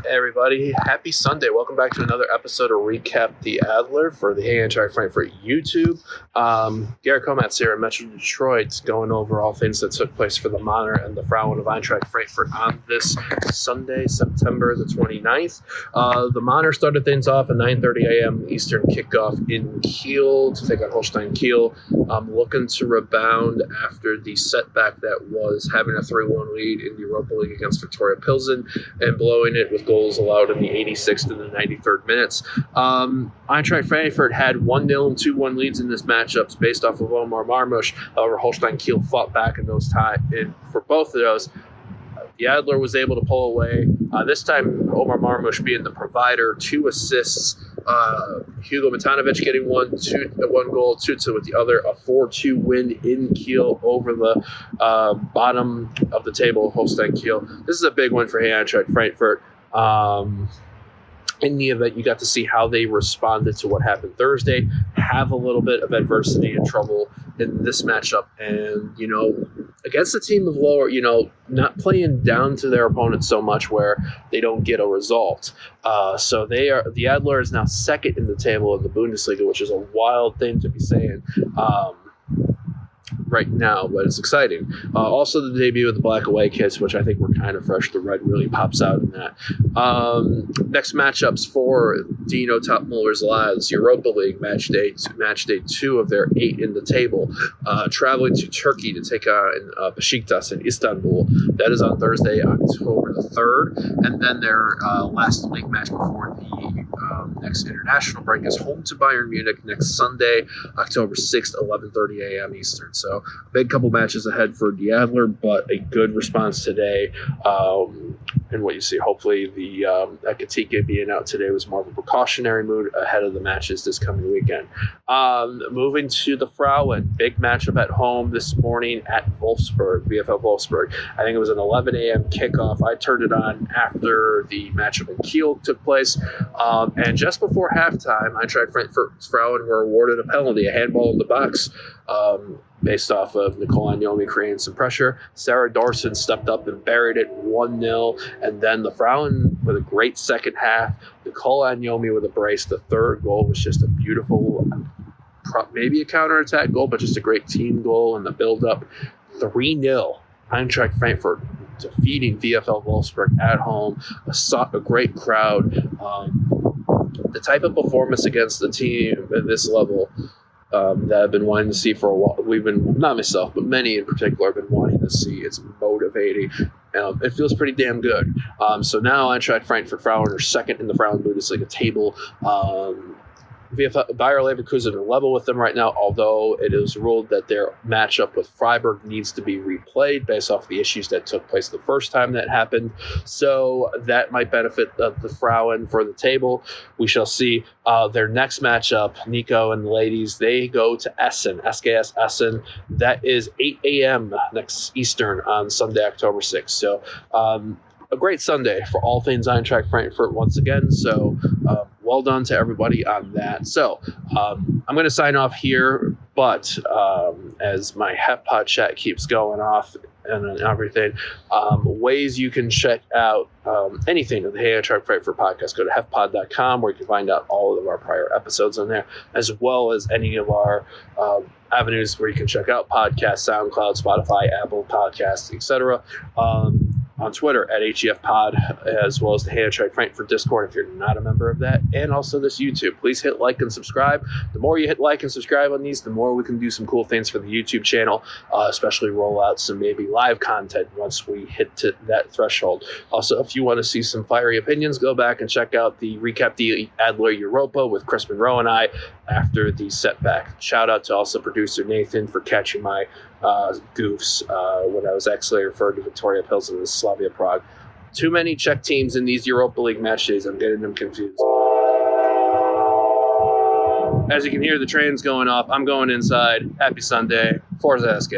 Hey everybody, happy Sunday. Welcome back to another episode of Recap the Adler for the Eintracht Frankfurt YouTube. Garret here in Metro Detroit, going over all things that took place for the Männer and the Frauen of Eintracht Frankfurt on this Sunday, September the 29th. The Männer started things off at 9:30 a.m. Eastern kickoff in Kiel to take on Holstein Kiel. Looking to rebound after the setback that was having a 3-1 lead in the Europa League against Victoria Pilsen and blowing it with goals allowed in the 86th and the 93rd minutes. Eintracht Frankfurt had 1-0 and 2-1 leads in this matchup based off of Omar Marmoush. However, Holstein Kiel fought back in those times, and for both of those, the Adler was able to pull away. This time, Omar Marmoush being the provider, 2 assists. Hugo Matanovic getting one goal, Tuta with the other, a 4-2 win in Kiel over the bottom of the table, Holstein Kiel. This is a big win for Eintracht Frankfurt. In the event, you got to see how they responded to what happened Thursday, have a little bit of adversity and trouble in this matchup, and, against a team of lower, not playing down to their opponents so much where they don't get a result. So the Adler is now second in the table in the Bundesliga, which is a wild thing to be saying right now, but it's exciting. Also, the debut of the black away kits, which I think were kind of fresh. The red really pops out in that. Next matchups for Dino Topmuller's lads: Europa League match day 2 of their 8 in the table, traveling to Turkey to take on Besiktas in Istanbul. That is on Thursday, October the 3rd, and then their last league match before the next international break is home to Bayern Munich next Sunday, October 6th, 11:30 a.m. Eastern. So a big couple matches ahead for the Adler, but a good response today. And what you see, hopefully the Ekatike being out today was more of a precautionary move ahead of the matches this coming weekend. Moving to the Frauen, big matchup at home this morning at Wolfsburg, VfL Wolfsburg. I think it was an 11 a.m. kickoff. I turned it on after the matchup in Kiel took place. And just before halftime, Eintracht Frankfurt's Frauen were awarded a penalty, a handball in the box, based off of Nicole Agnomi creating some pressure. Sarah Dorson stepped up and buried it 1-0. And then the Frauen with a great second half. Nicole Agnomi with a brace. The third goal was just a beautiful, maybe a counterattack goal, but just a great team goal and the build-up. 3-0. Eintracht Frankfurt defeating VfL Wolfsburg at home. A great crowd. The type of performance against the team at this level that I've been wanting to see for a while. Not myself, but many in particular, have been wanting to see. It's motivating. It feels pretty damn good. So now Eintracht Frankfurt Frauen are second in the Frauen Bundesliga table. Bayer Leverkusen are level with them right now, although it is ruled that their matchup with Freiburg needs to be replayed based off the issues that took place the first time that happened. So that might benefit the Frauen for the table. We shall see. Their next matchup, Nico and the ladies, they go to Essen, SKS Essen. That is 8 a.m. next Eastern on Sunday, October 6th. So a great Sunday for all things Eintracht Frankfurt once again. So well done to everybody on that. So I'm going to sign off here, but as my HEFPod chat keeps going off and everything, ways you can check out anything of the Eintracht Frankfurt podcast, go to hefpod.com, where you can find out all of our prior episodes on there, as well as any of our avenues where you can check out podcasts, SoundCloud, Spotify, Apple Podcasts, etc. On Twitter at HEFPod, as well as the Eintracht Frankfurt Discord if you're not a member of that, and also this YouTube. Please hit like and subscribe. The more you hit like and subscribe on these, the more we can do some cool things for the YouTube channel, especially roll out some maybe live content once we hit to that threshold. Also, if you want to see some fiery opinions, go back and check out the Recap the Adler Europa with Chris Monroe and I after the setback. Shout out to also producer Nathan for catching my goofs when I was actually referred to Victoria Pilsen as Slavia Prague. Too many Czech teams in these Europa League match days. I'm getting them confused. As you can hear the trains going off, I'm going inside. Happy Sunday. Forza SK.